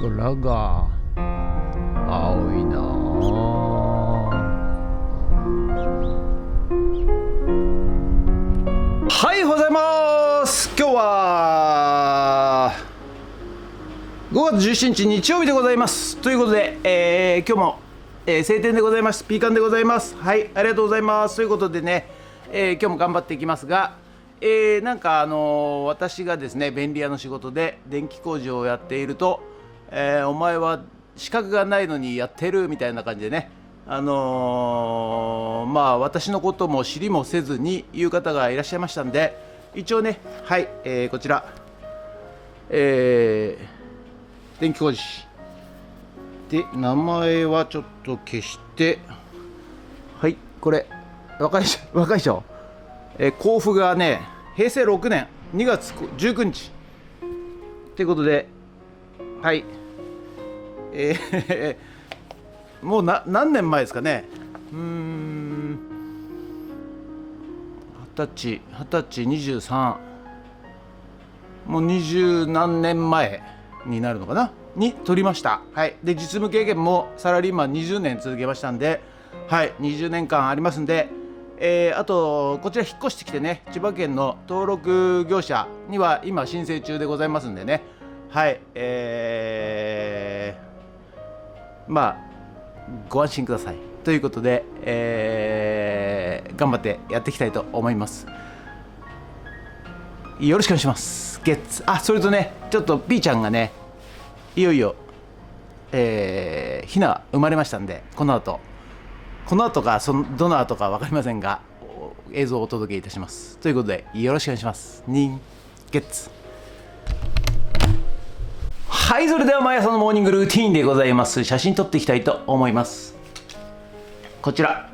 空が青いなはい、おはようございます。今日は5月17日日曜日でございます。ということで、今日も、晴天でございます。ピーカンでございます。はい、ありがとうございます。ということでね、今日も頑張っていきますが、なんか私がですね、便利屋の仕事で電気工事をやっていると、お前は資格がないのにやってるみたいな感じでね、まあ私のことも知りもせずに言う方がいらっしゃいましたんで、一応ね、はい、こちら、電気工事で名前はちょっと消して、はい、これ若いでしょ、交付がね平成6年2月19日ということで、はい、もう何年前ですかね。20歳23、もう20何年前になるのかなに取りました。はい、で実務経験もサラリーマン20年続けましたんで、はい、20年間ありますんで、あとこちら引っ越してきてね、千葉県の登録業者には今申請中でございますんでね、はい、まあご安心くださいということで、頑張ってやっていきたいと思います。よろしくお願いします。それとね、ちょっとピーちゃんがね、いよいよ、ひな生まれましたんで、この後かどの後か分かりませんが、映像をお届けいたします。ということでよろしくお願いします。はい、それでは毎朝のモーニングルーティーンでございます。写真撮っていきたいと思います。こちら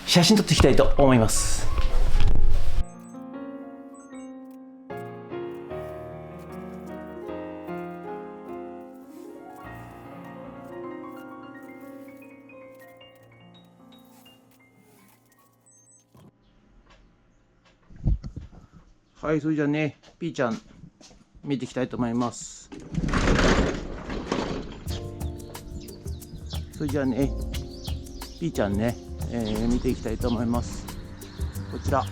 写真撮っていきたいと思います。はい、それじゃあね、ピーちゃん見ていきたいと思います。それじゃあね、ピーちゃんね、見ていきたいと思います。こちら。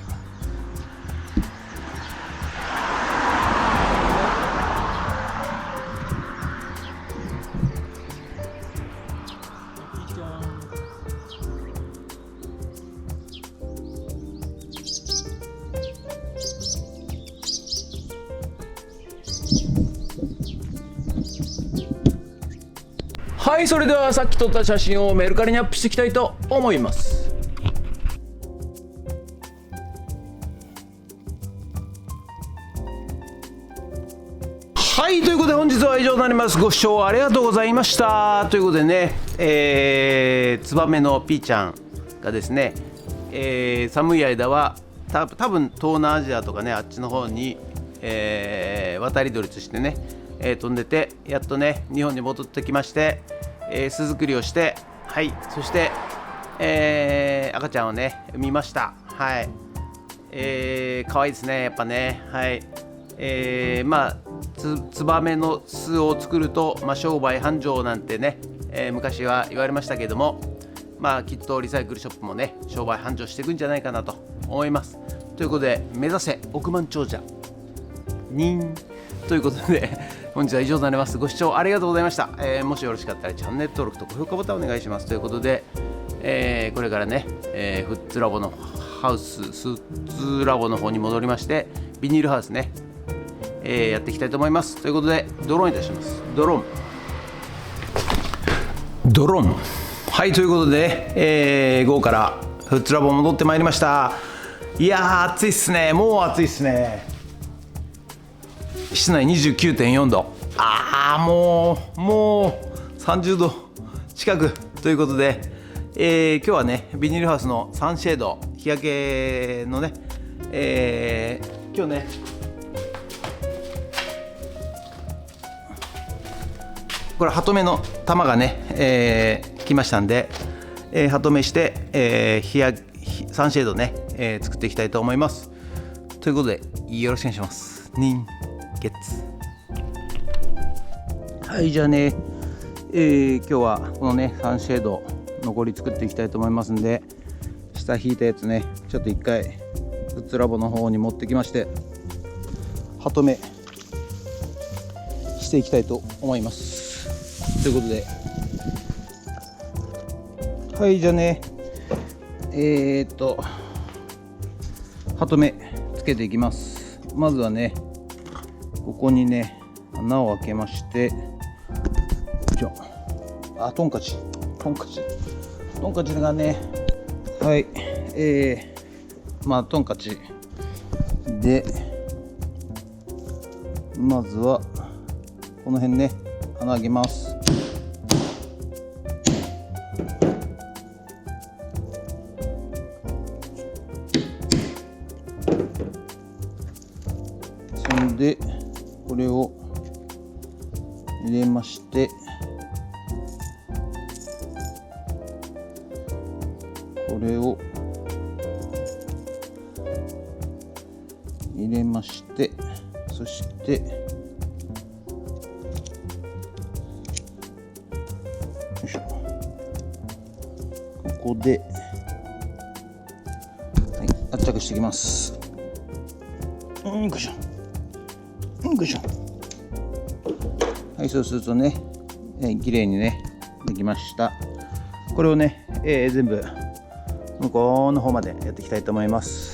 はい、それではさっき撮った写真をメルカリにアップしていきたいと思います。はい、ということで本日は以上になります。ご視聴ありがとうございました。ということでね、ツバメのピーちゃんがですね、寒い間は多分東南アジアとかね、あっちの方に、渡り鳥としてね、飛んでて、やっとね日本に戻ってきまして、巣作りをして、はい、そして、赤ちゃんをね産みました。はい、可愛いですね、やっぱね。はい、まあツバメの巣を作ると、商売繁盛なんてね、昔は言われましたけども、きっとリサイクルショップもね商売繁盛していくんじゃないかなと思います。ということで、目指せ億万長者ということで本日は以上になります。ご視聴ありがとうございました。もしよろしかったらチャンネル登録と高評価ボタンお願いします。ということで、これからね、フッツラボのハウススーツラボの方に戻りまして、ビニールハウスね、やっていきたいと思います。ということでドローンいたします。ドローン。はい、ということで、午後からフッツラボ戻ってまいりました。いやー暑いっすね。もう暑いっすね。室内 29.4 度。もう30度近くということで、今日はねビニールハウスのサンシェード日焼けのね、今日ねこれハトメの玉がね、来ましたんで、ハトメして、サンシェードね、作っていきたいと思います。ということでよろしくお願いします。人月。はい、じゃあね、今日はこのねサンシェード残り作っていきたいと思いますんで、下引いたやつねちょっと一回グッズラボの方に持ってきましてハトメしていきたいと思います。ということで、はい、じゃあねハトメつけていきます。まずはねここにね穴を開けまして、トンカチがね、はい、トンカチでまずはこの辺ね穴開けます。そんでこれを入れまして、これを入れまして、そしてよいしょ、ここで、はい、圧着していきます。よいしょよいしょ。はい、そうするとね、綺麗にねできました。これをね、全部向こうの方までやっていきたいと思います。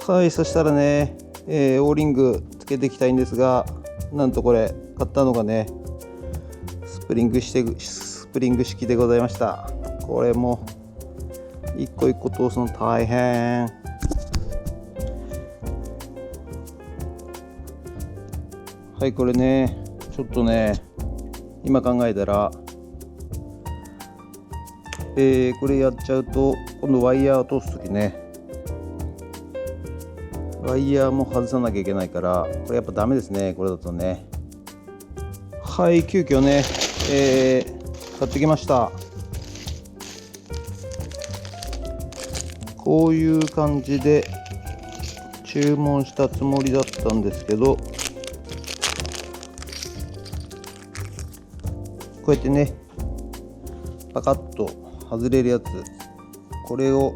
はい、そしたらね、オーリングつけていきたいんですが、なんとこれ買ったのがねスプリング式でございました。これも一個一個通すの大変。はい、これねちょっとね今考えたら、これやっちゃうと今度ワイヤーを通すときねワイヤーも外さなきゃいけないから、これやっぱダメですね、これだとね。はい、急遽ね、買ってきました。こういう感じで注文したつもりだったんですけど、こうやってねパカッと外れるやつ、これを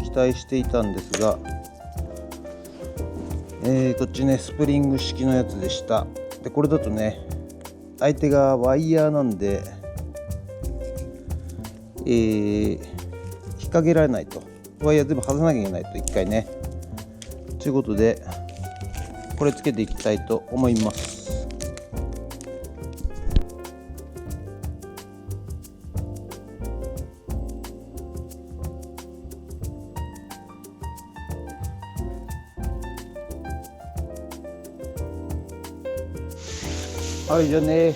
期待していたんですが、こっちねスプリング式のやつでした。でこれだとね相手がワイヤーなんで、引っ掛けられないと、ワイヤー全部外さなきゃいけないと一回ね。ということでこれつけていきたいと思います。はい、じゃあね、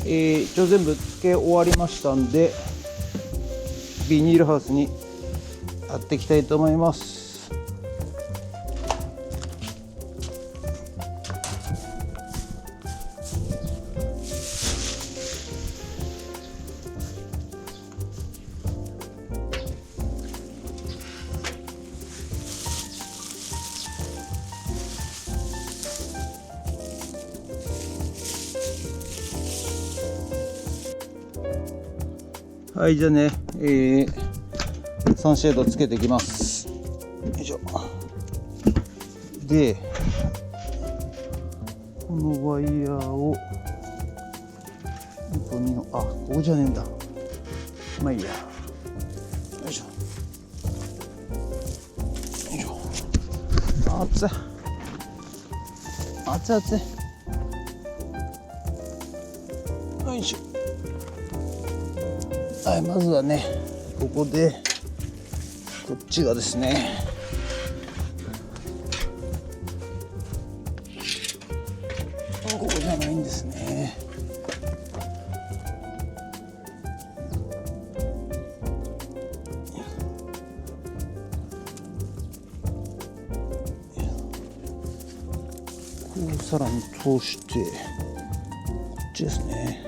一応全部付け終わりましたんで、ビニールハウスにやっていきたいと思います。はい、じゃあね、サンシェードつけていきます。よいしょ。でこのワイヤーをここじゃねえんだ。まあいいや。よいしょよいしょ。熱い熱い熱い。よいしょ。はい、まずはねここでこっちがですねここじゃないんですね。こうさらに通してこっちですね。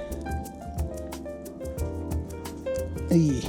はい。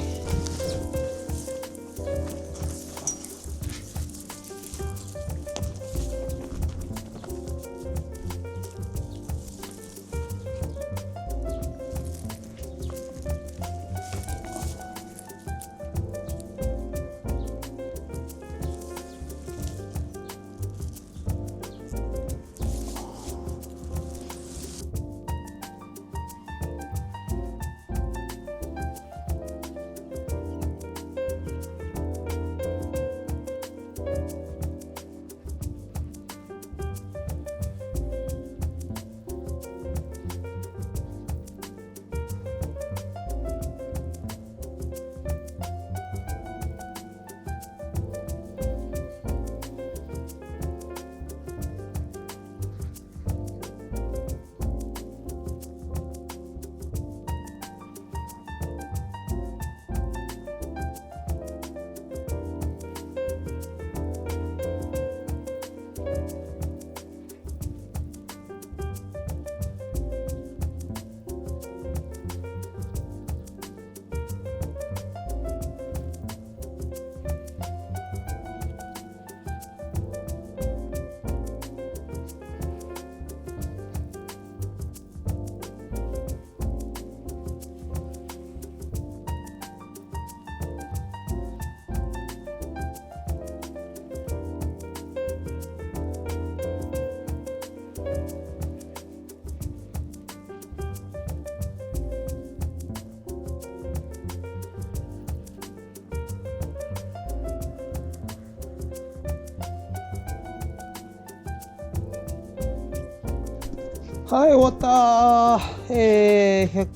はい、終わった100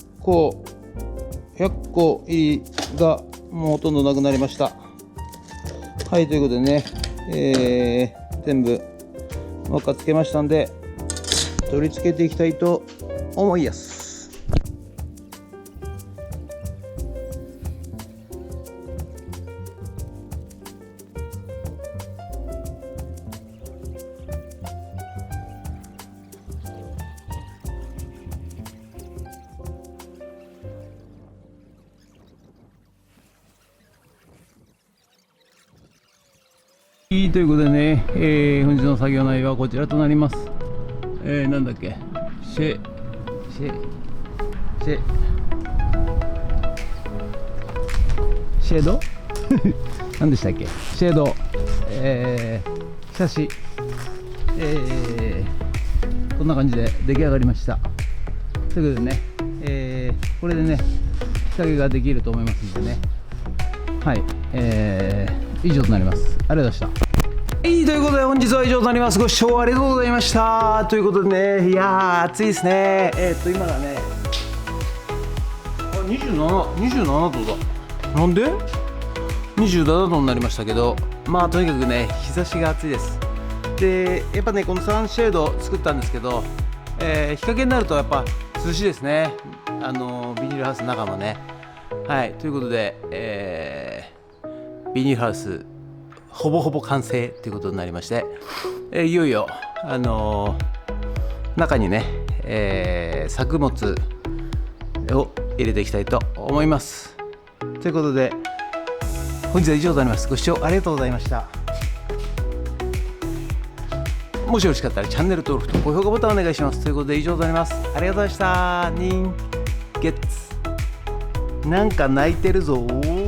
個入りがもうほとんどなくなりました。はい、ということでね、全部輪っかつけましたんで取り付けていきたいと思います。ということでね、本日の作業内容はこちらとなります。なんだっけ、シェード何でしたっけ、シェード、シャシ、こんな感じで出来上がりました。ということでね、これでね仕掛けができると思いますんでね、はい、以上となります。ありがとうございました。はい、ということで本日は以上となります。ご視聴ありがとうございました。ということでね、いやー暑いですね。今がね27度だ。なんで27度になりましたけど、まあとにかくね日差しが暑いです。でやっぱねこのサンシェード作ったんですけど、日陰になるとやっぱ涼しいですね。ビニールハウスの中もね。はい、ということで、ビニールハウスほぼほぼ完成ということになりまして、いよいよ、中にね、作物を入れていきたいと思います。ということで本日は以上となります。ご視聴ありがとうございました。もしよろしかったらチャンネル登録と高評価ボタンお願いします。ということで以上となります。ありがとうございました。人月なんか泣いてるぞー。